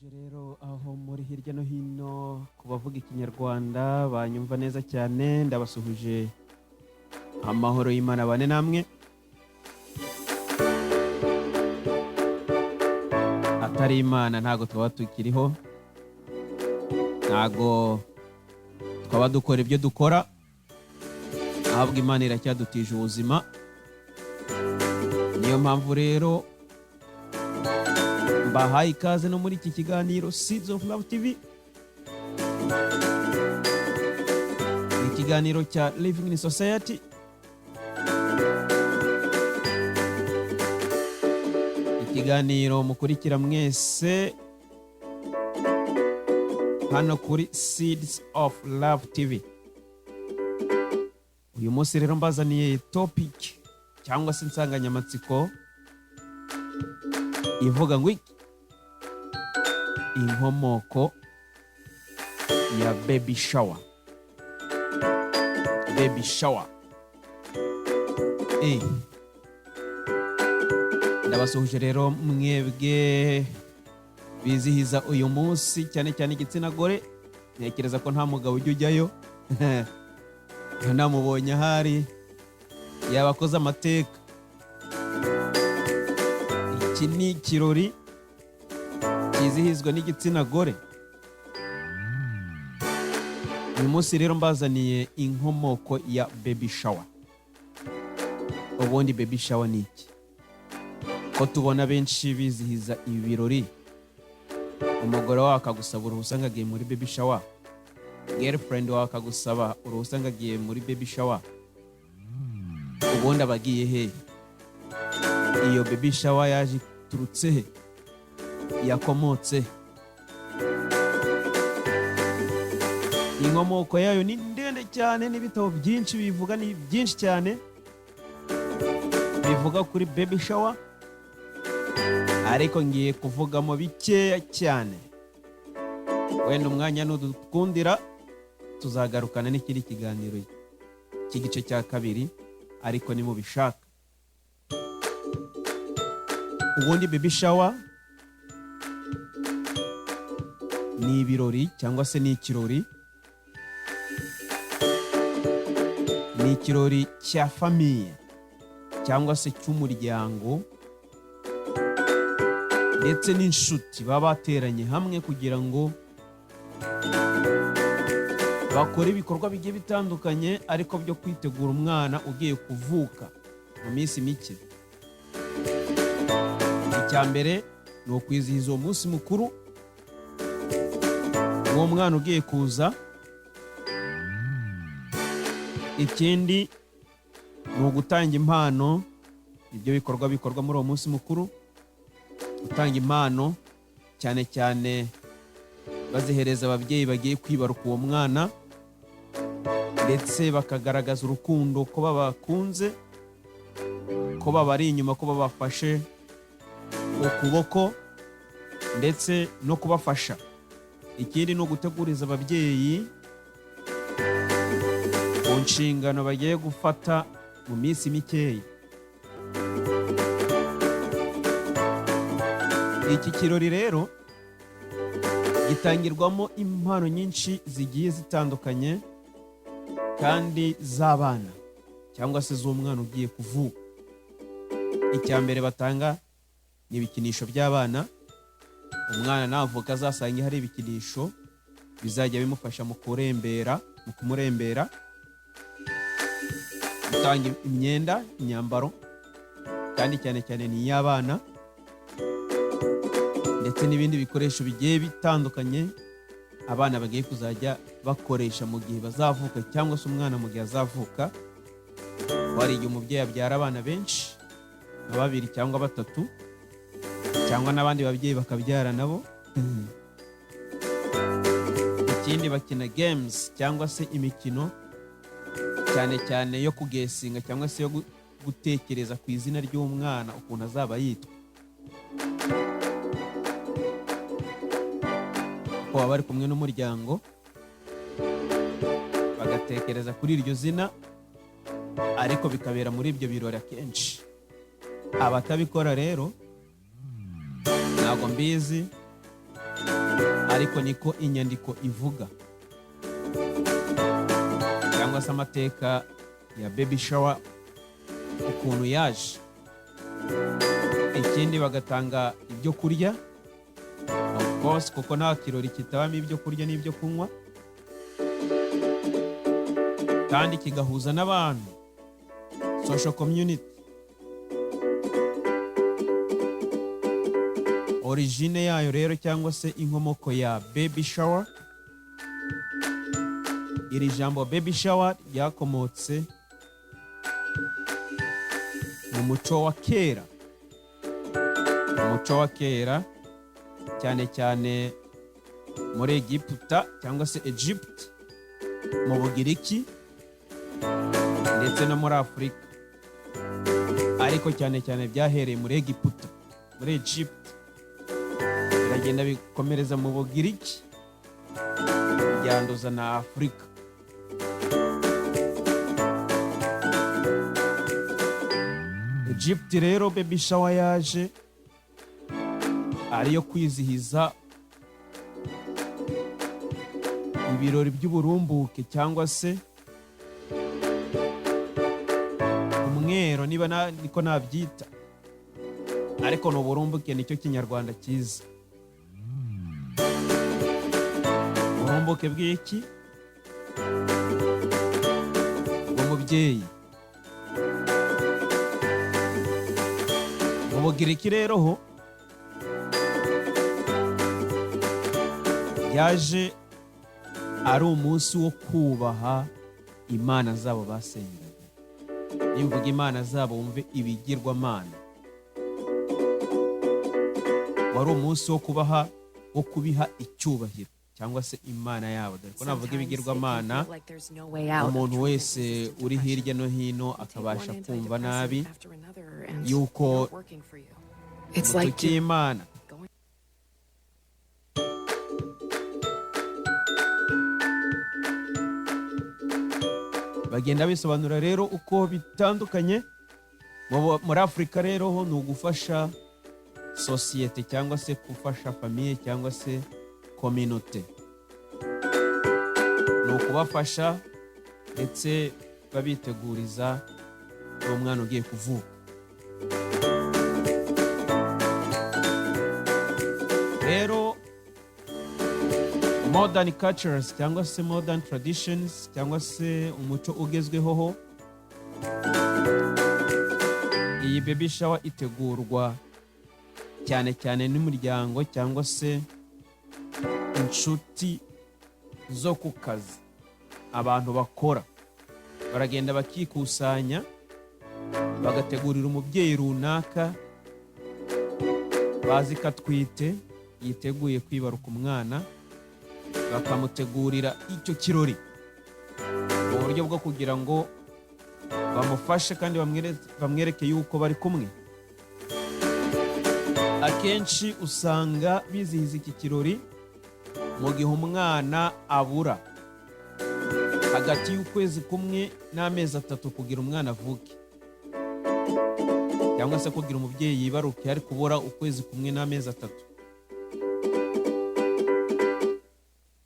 ndabasuhuje rero aho muri hirya no hino ku bavuga ikinyarwanda banyumva neza cyane, ndabasuhuje amahoro y'Imana bane namwe. Atari Imana ntago twaba tukiriho, ntago twaba dukora ibyo dukora, ahubwo Imana iracyadutije ubuzima. Niyo mpamvu rero mbahaye ikaze no muri iki kiganiro Seeds of Love TV, ikiganiro cya Living in Society, ikiganiro mukurikira mwese hano kuri Seeds of Love TV. Uyu munsi rero mbazaniye topic cyangwa se insanganyamatsiko ivuga ngo inkomoko ya baby shower. Baby shower. Ndabasuhuje rero mwebwe bizihiza uyu munsi, cyane cyane igitsina gore. Ntekereza ko nta mugabo ujya ujyayo. Namubonye ahari yabakoze amateka. Iki ni ikirori kizihizwa n'igitsina gore. Uyu munsi rero mbazaniye inkomoko ya baby shower. Ubundi baby shower ni iki? Ko tubona benshi bizihiza ibi birori, umugore wawe akagusaba uruhusa ngo agiye muri baby shower, girlfriend wawe akagusaba uruhusa ngo agiye muri baby shower. Ubundi abagiye he? Iyo baby shower yaje turutse he? Yakomotse? Inkomoko yayo ni ndende cyane, n'ibitabo byinshi bivuga, ni byinshi cyane bivuga kuri baby shower, ariko ngiye kuvugamo bikeya cyane. Wenda umwanya nudukundira tuzagarukana n'ikindi kiganiro cy'igice cya kabiri, ariko ni mubishaka. Ubundi baby shower ni ibirori cyangwa se ni ikirori. Ni ikirori cya famiye cyangwa se cy'umuryango ndetse n'inshuti baba bateranye hamwe kugira ngo bakore ibikorwa bigiye bitandukanye, ariko byo kwitegura umwana ugiye kuvuka mu minsi mike. Icya mbere ni ukwizihiza uwo munsi mukuru uwo mwana ugiye kuza. Ikindi ni ugutanga impano. Ibyo bikorwa bikorwa muri uwo munsi mukuru, gutanga impano cyane cyane bazihereza ababyeyi bagiye kwibaruka uwo mwana, ndetse bakagaragaza urukundo ko babakunze, ko babari inyuma, ko babafashe ukuboko ndetse no kubafasha. Ikindi ni uguteguriza ababyeyi ku nshingano bagiye gufata mu minsi mikeya. Iki kirori rero gitangirwamo impano nyinshi zigiye zitandukanye kandi z'abana cyangwa se z'umwana ugiye kuvuka. Icya mbere batanga ni ibikinisho by'abana. Umwana navuka azasanga hari ibikinisho bizajya bimufasha mu kumurembera. Gutanga imyenda, imyambaro, kandi cyane cyane ni iy'abana, ndetse n'ibindi bikoresho bigiye bitandukanye abana bagiye kuzajya bakoresha mu gihe bazavuka, cyangwa se umwana mu gihe azavuka. Wari igihe umubyeyi abyara abana benshi, nka 2 cyangwa 3, cyangwa n'abandi babyeyi bakabyara nabo. Ikindi bakina games cyangwa se imikino, cyane cyane yo kugesinga cyangwa se yo gutekereza ku izina ry'umwana ukuntu azaba yitwa. Ko baba bari kumwe n'umuryango bagatekereza kuri iryo zina, ariko bikabera muri ibyo birori akenshi. Abatabikora rero ntabwo mbizi, ariko niko inyandiko ivuga, cyangwa se amateka ya baby shower ukuntu yaje. Ikindi bagatanga ibyo kurya, of course, kuko nta kirori kitabamo ibyo kurya n'ibyo kunywa, kandi kigahuza n'abantu, social community. Origine yayo rero cyangwa se inkomoko ya baby shower, iri jambo baby shower ryakomotse mu muco wa kera, cyane cyane muri Egiputa cyangwa se Egypt, mu Bugiriki ndetse no muri Afurika, ariko cyane cyane byahereye muri Egiputa, muri Egypt, biragenda bikomereza mu Bugiriki, byanduza na Afurika. Egypt rero baby shower yaje ariyo kwizihiza ibirori by'uburumbuke cyangwa se umwero, niba niko nabyita, ariko ni uburumbuke, nicyo kinyarwanda cyiza. Uburumbuke bw'iki? Bw'umubyeyi. Mu Bugiriki rero ho yaje ari umunsi wo kubaha imana zabo basengaga. Nimvuga imana zabo wumve ibigirwamana. Wari umunsi wo kubiha icyubahiro cyangwa se imana yabo. Dore ko navuga ibigirwamana, umuntu wese uri hirya no hino akabasha kumva nabi yuko mutukiye Imana. Bagenda bisobanura rero uko bitandukanye. Muri Afurika rero ho ni ugufasha sosiyete cyangwa se gufasha famiye cyangwa se community, ni ukubafasha ndetse babiteguriza umwana ugiye kuvuka. Rero modern cultures cyangwa se modern traditions cyangwa se umuco ugezweho ho, iyi baby shower itegurwa cyane cyane n'umuryango cyangwa se inshuti zo ku kazi. Abantu bakora baragenda bakikusanya, bagategurira umubyeyi runaka bazi ko atwite, yiteguye kwibaruka umwana, bakamutegurira icyo kirori mu buryo bwo kugira ngo bamufashe kandi bamwereke yuko bari kumwe. Akenshi usanga bizihiza iki kirori mu gihe umwana abura hagati y'ukwezi kumwe n'amezi 3 kugira umwana avuke, cyangwa se kugira umubyeyi yibaruke ari kubura ukwezi kumwe n'amezi 3.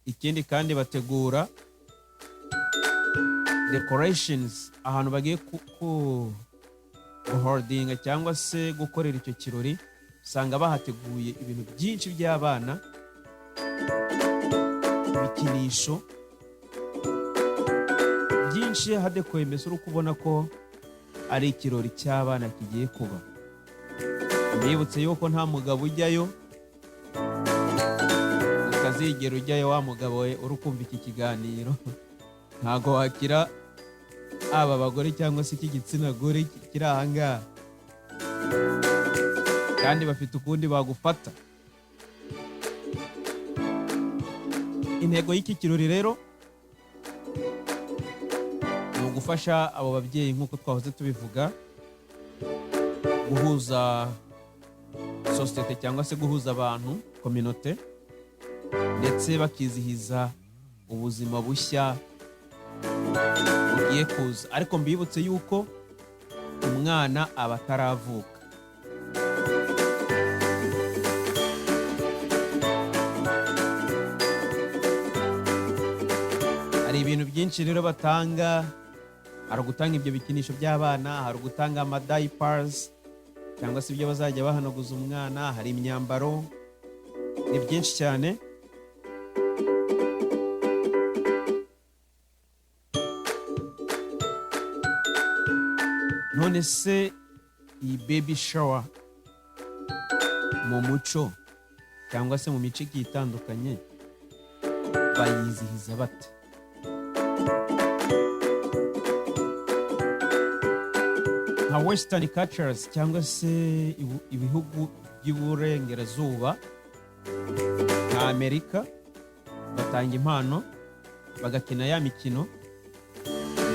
Ikindi kandi bategura decorations, ahantu bagiye holdinga cyangwa se gukorera icyo kirori, usanga bahateguye ibintu byinshi by'abana, ibikinisho byinshi, hadekoye mbese uri kubona ko ari ikirori cy'abana kigiye kuba. Mbibutse yuko nta mugabo ujyayo, ukazigera ujyayo wa mugabo we uri kumva iki kiganiro, ntago wakira aba bagore cyangwa se iki gitsina gore kiri ahangaha, kandi bafite ukundi bagufata. Intego y'iki kirori rero ni ugufasha abo babyeyi nk'uko twahoze tubivuga, guhuza sosiyete cyangwa se guhuza abantu, community, ndetse bakizihiza ubuzima bushya bugiye kuza. Ariko mbibutse yuko umwana aba ataravuka. hari ibintu byinshi rero batanga. Hari ugutanga ibyo bikinisho by'abana, hari ugutanga diapers cyangwa se ibyo bazajya bahanaguza umwana, hari imyambaro, ni byinshi cyane. None se iyi baby shower mu muco cyangwa se mu mico igiye itandukanye bayizihiza bate? Nka western cultures cyangwa se ibihugu by'iburengerazuba nka Amerika batanga impano, bagakina ya mikino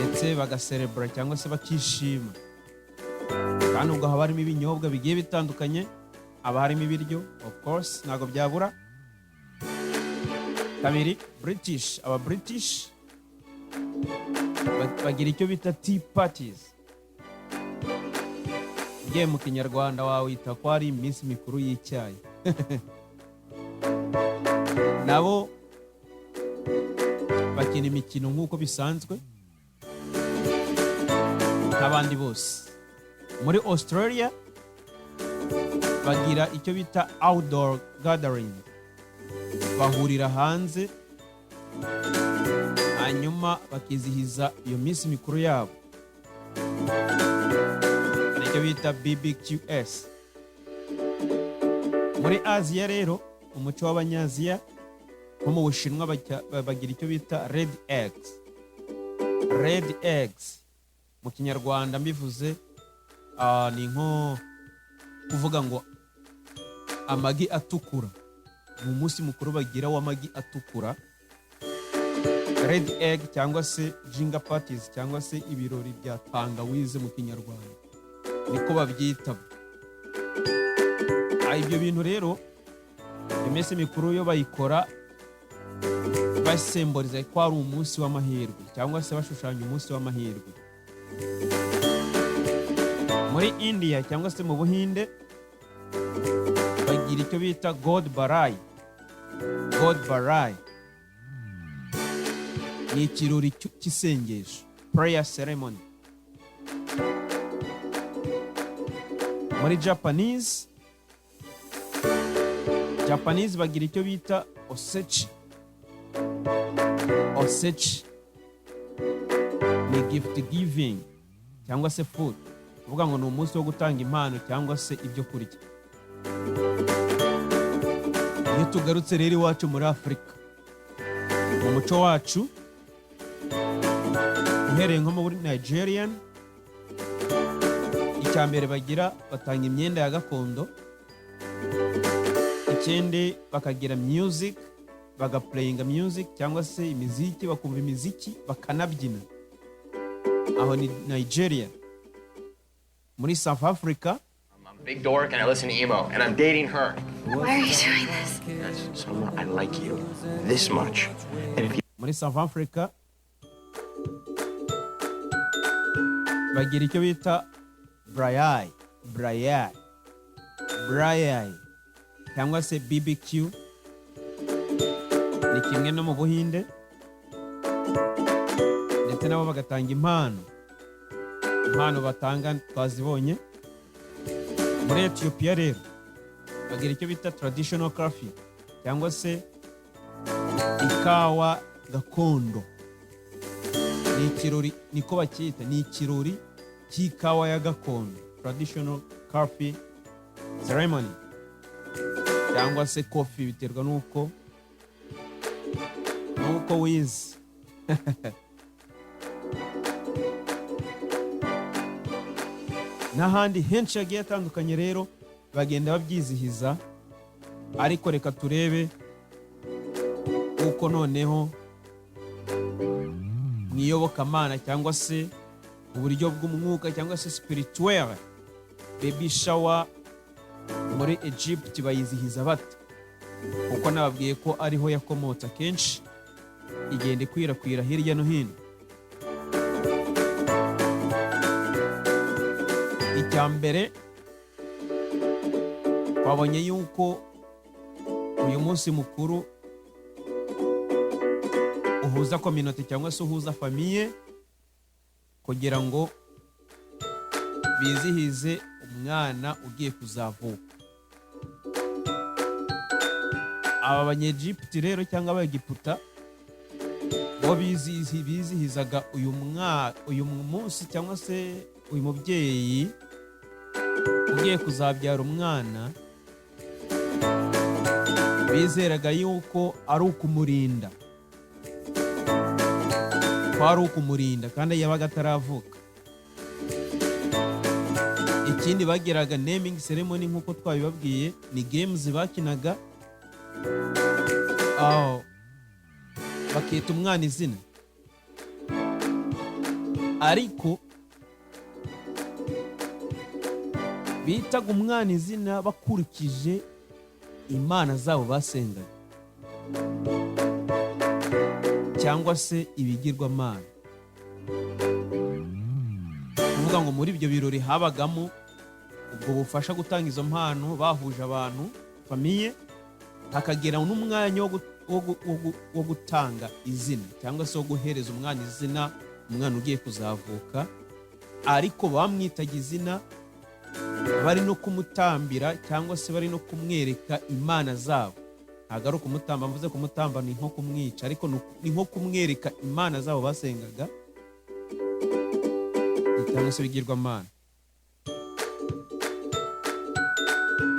ndetse bagaserebura cyangwa se bakishima. Kandi ubwo haba harimo ibinyobwa bigiye bitandukanye, haba harimo ibiryo of course ntabwo byabura. Kabiri, aba British bagira icyo bita tea parties. Ugiye mu kinyarwanda wawita ko ari iminsi mikuru y'icyayi. Nabo bakina imikino nk'uko bisanzwe nk'abandi bose. Muri Australia bagira icyo bita outdoor gathering, bahurira hanze hanyuma bakizihiza iyo minsi mikuru yabo, icyo bita BBQS. Muri Aziya rero, umuco w'Abanyaziya nko mu Bushinwa bagira icyo bita red eggs. Mu kinyarwanda mbivuze ni nko kuvuga ngo amagi atukura. Mu munsi mukuru bagira w'amagi atukura, red egg cyangwa se ginger parties cyangwa se ibirori bya tangawize mu kinyarwanda niko babyita. Ibyo bintu rero iminsi mikuru yo bayikora basemboriza ko ari umunsi w'amahirwe cyangwa se bashushanya umunsi w'amahirwe. Muri India cyangwa se mu Buhinde bagira icyo bita God Barai. Ni ikirori cy'isengesho, prayer ceremony. Muri Japanese bagira icyo bita Osechi. Ni gift giving cyangwa se food, uvuga ngo ni umunsi wo gutanga impano cyangwa se ibyo kurya. Iyo tugarutse rero iwacu muri Afurika, mu muco wacu uhereye nko muri Nigerian, icya mbere bagira batanga imyenda ya gakondo, ikindi bakagira music, bagaplayinga music cyangwa se imiziki, bakumva imiziki bakanabyina. Aho ni Nigeria. Muri South Africa, I'm a big dork and I listen to emo and I'm dating her. Why are you doing this? Someone, I like you this much. And if you muri South Africa bagira icyo bita Braai cyangwa se BBQ. Ni kimwe no mu Buhinde, ndetse nabo bagatanga impano batanga twazibonye. Muri Ethiopia rero bagira icyo bita traditional coffee cyangwa se ikawa gakondo. Ni ikirori niko bacyita, ni ikirori cy'ikawa ya gakondo, traditional coffee ceremony cyangwa se coffee, biterwa nuko wize. N'ahandi henshi hagiye hatandukanye rero bagenda babyizihiza. Ariko reka turebe uko noneho mu iyobokamana cyangwa se uburyo bw'umwuka cyangwa se spirituel baby shower muri Egypt bayizihiza bate. Kuko nababwiye ko ariho yakomotse akenshi, igenda ikwirakwira hirya no hino. Icya mbere twabonye yuko uyu munsi mukuru uhuza community cyangwa se uhuza famiye kugira ngo bizihize umwana ugiye kuzavuka. Aba Banyegiputa rero cyangwa Abegiputa bo bizihizaga uyu munsi cyangwa se uyu mubyeyi ugiye kuzabyara umwana, bizeraga yuko ari ukumurinda, kandi yabaga ataravuka. Ikindi bagiraga naming ceremony nk'uko twabibabwiye, ni games bakinaga, bakita umwana izina, ariko bitaga umwana izina bakurikije imana zabo basengaga cyangwa se ibigirwamana. Kuvuga ngo muri ibyo birori habagamo ubwo bufasha gutanga izo mpano, bahuje abantu famiye, hakagira n'umwanya wo gutanga izina cyangwa se wo guhereza umwana izina, umwana ugiye kuzavuka, ariko bamwitaga izina bari no kumutambira cyangwa se bari no kumwereka imana zabo. Ntabwo ari ukumutamba, mvuze kumutamba ni nko kumwica, ariko ni nko kumwereka imana zabo basengaga cyangwa se ibigirwamana.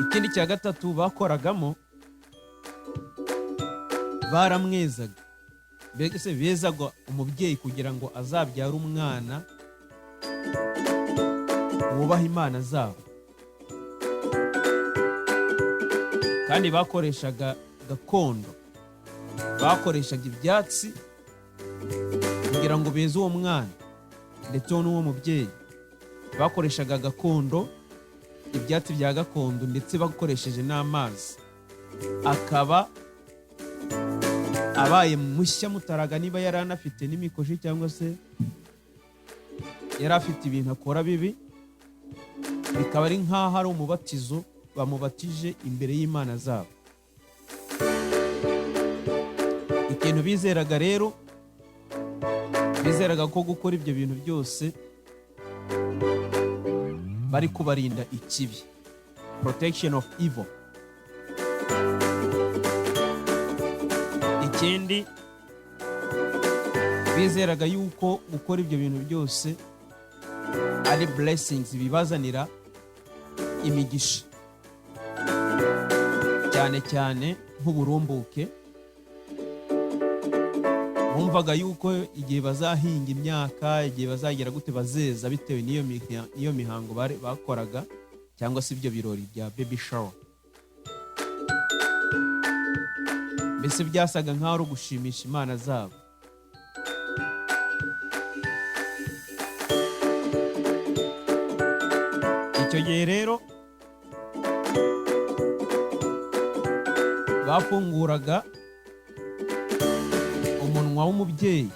Ikindi cya gatatu bakoragamo, baramwezaga, mbese bezaga umubyeyi kugira ngo azabyare umwana wubaha imana zabo. Kandi bakoreshaga gakondo, bakoreshaga ibyatsi kugira ngo beze uwo mwana ndetse n'uwo mubyeyi. Bakoreshaga gakondo, ibyatsi bya gakondo, ndetse bakoresheje n'amazi. Akaba abaye mushya mutaraga, niba yari anafite n'imikoshi cyangwa se yari afite ibintu akora bibi, bikaba ari nk'aho ari umubatizo bamubatije imbere y'imana zabo. Ikintu bizeraga rero, bizeraga ko gukora ibyo bintu byose bari kubarinda ikibi, protection of evil. Ikindi bizeraga yuko gukora ibyo bintu byose ari blessings, bibazanira imigisha, cyane cyane nk'uburumbuke. Bumvaga yuko igihe bazahinga imyaka, igihe bazagera gute bazeza, bitewe n'iyo mihango bakoraga cyangwa se ibyo birori bya baby shower. Mbese byasaga nk'aho ari ugushimisha imana zabo. Icyo gihe rero bafunguraga umunwa w'umubyeyi,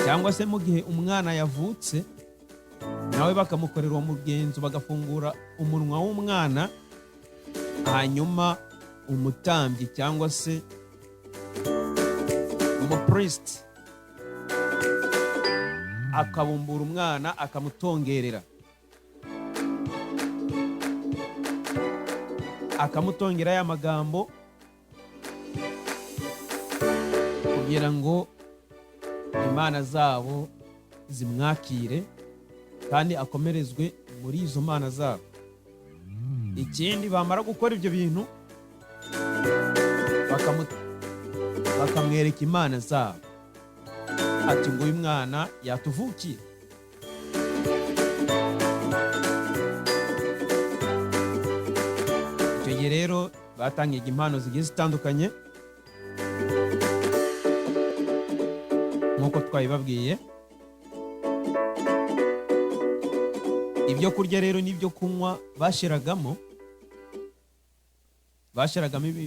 cyangwa se mu gihe umwana yavutse nawe bakamukorera uwo mugenzo, bagafungura umunwa w'umwana, hanyuma umutambyi cyangwa se umupriest akabumbura umwana akamutongerera, akamutongera aya magambo kugira ngo imana zabo zimwakire kandi akomerezwe muri izo mana zabo. Ikindi, bamara gukora ibyo bintu bakamwereka imana zabo ati ngo uyu mwana yatuvukiye. Icyo gihe rero batangiye impano zigiye zitandukanye nk'uko twabibabwiye. Ibyo kurya rero n'ibyo kunywa bashyiragamo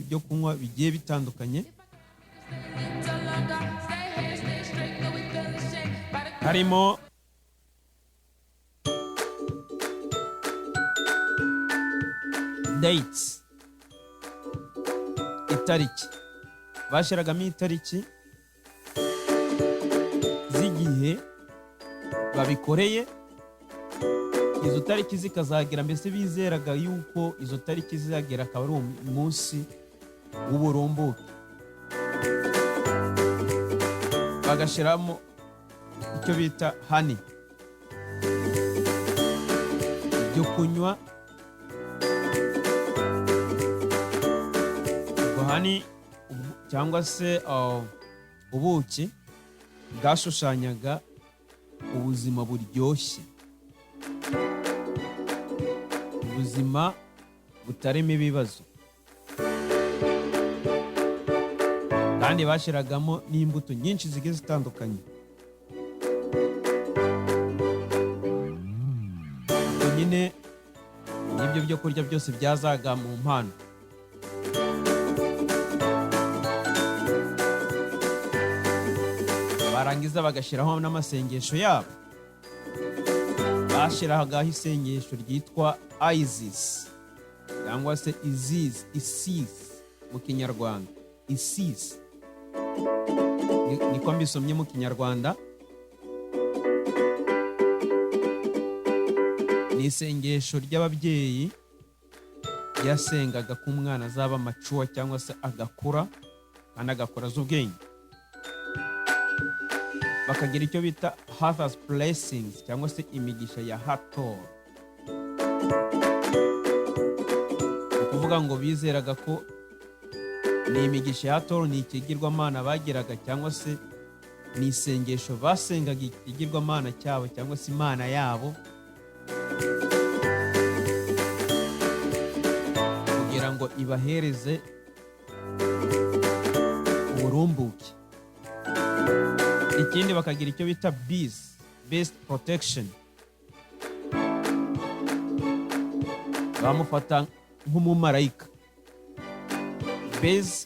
ibyo kunywa bigiye bitandukanye, harimo dates, itariki. Bashyiragamo itariki n'igihe babikoreye. Izo tariki zikazagera, mbese bizeraga yuko izo tariki zizagera akaba ari umunsi w'uburumbuke. Bagashiramo icyo bita hani, ibyo kunywa. Ubwo hani cyangwa se ubuki bwashushanyaga ubuzima buryoshye, ubuzima butarimo ibibazo, kandi bashiragamo n'imbuto nyinshi zigiye zitandukanye. Ubwo nyine n'ibyo byo kurya byose byazaga mu mpano. Barangiza bagashiraho n'amasengesho yabo. Bashiragaho isengesho ryitwa Isis cyangwa se Isis mu Kinyarwanda. Isis niko mbisomye mu Kinyarwanda. Ni isengesho ry'ababyeyi yasengaga ko umwana azaba macuwa cyangwa se agakura kandi agakora z'ubwenge. Bakagira icyo bita Harvest Blessings cyangwa se imigisha ya Hathor. Ukuvuga ngo bizeraga ko ni imigisha ya Hathor, ni ikigirwamana bagiraga cyangwa se ni isengesho basengaga ikigirwamana cyabo cyangwa se imana yabo, kugira ngo ibahereze uburumbuke. Ikindi bakagira icyo bita Beast Protection. Bamufata nk'umumarayika. Base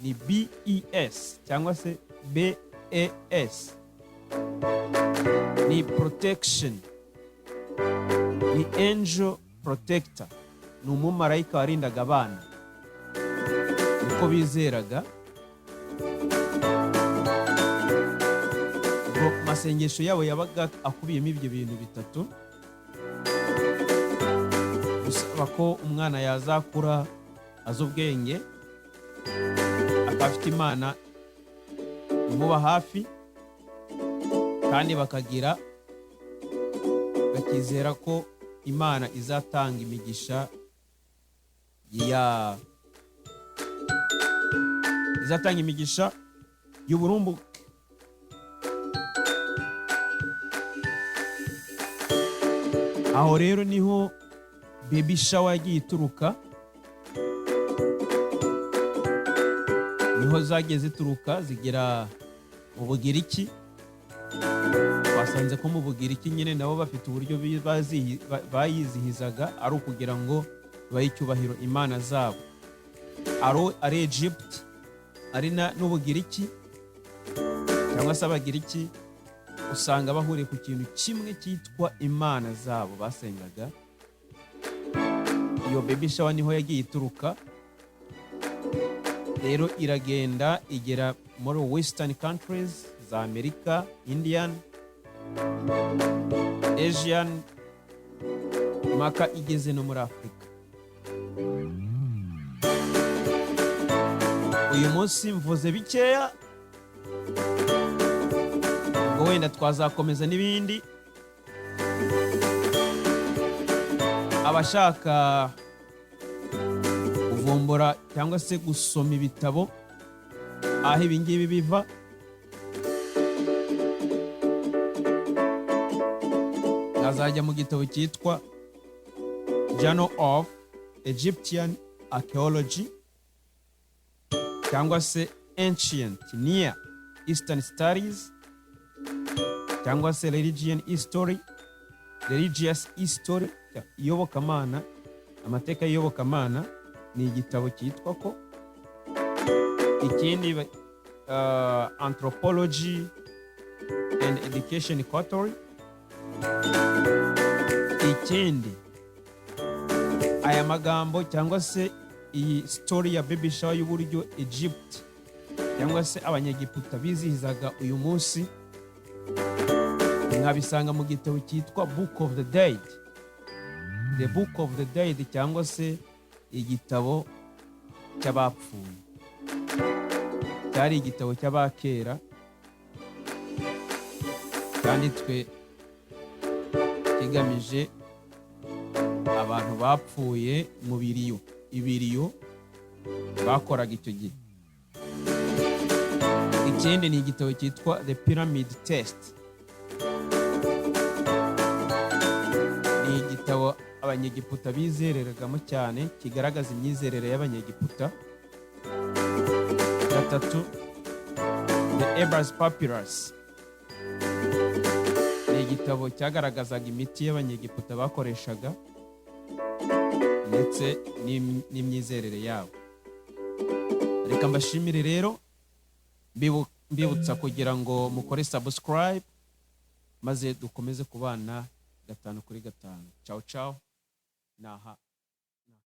ni BES cyangwa se BES. Ni protection, ni angel protector, ni umumarayika warindaga abana. Niko bizeraga. Masengesho yabo yabaga akubiyemo ibyo bintu bitatu: gusaba ko umwana yazakura azi ubwenge, akafite imana imuba hafi, kandi bakizera ko imana izatanga imigisha y'uburumbuke. Aho rero niho baby shower yagiye ituruka, niho zagiye zituruka zigera mu Bugiriki. Basanze ko mu Bugiriki nyine nabo bafite uburyo bayizihizaga, ari ukugira ngo bahe icyubahiro imana zabo. Ari Egypt, ari n'Ubugiriki cyangwa se Abagiriki, usanga bahuriye ku kintu kimwe cyitwa imana zabo basengaga. Iyo baby shower niho yagiye ituruka. Rero iragenda igera muri western countries za Amerika, Indian, Asian, maka igeze no muri Afrika. Uyu munsi mvuze bikeya, ubwo wenda twazakomeza n'ibindi. Abashaka kuvumbura cyangwa se gusoma ibitabo aho ibingibi biva, azajya mu gitabo cyitwa Journal of Egyptian Archaeology cyangwa se Ancient Near Eastern Studies cyangwa se Religious History, iyobokamana, amateka y'iyobokamana. Ni igitabo cyitwa ko. Ikindi Anthropology and Education Quarterly. Ikindi aya magambo cyangwa se iyi story ya baby shower y'uburyo Egypt cyangwa se abanyagiputa bizihizaga uyu munsi nkabisanga mu gitabo cyitwa Book of the Dead, The Book of the Dead, cyangwa se igitabo cy'abapfuye. Cyari igitabo cy'abakera cyanditswe kigamije abantu bapfuye mu ibiriyo bakoraga icyo gihe. Ikindi ni igitabo cyitwa The Pyramid Test. Ni igitabo abanyegiputa bizereragamo cyane, kigaragaza imyizerere y'abanyegiputa. Gatatu, The Ebers Papyrus. Ni igitabo cyagaragazaga imiti y'abanyegiputa bakoreshaga ndetse n'imyizerere yabo. Reka mbashimire rero, mbibutsa kugira ngo mukore subscribe maze dukomeze kubana 5 kuri 5. Ciao ciao. Naha.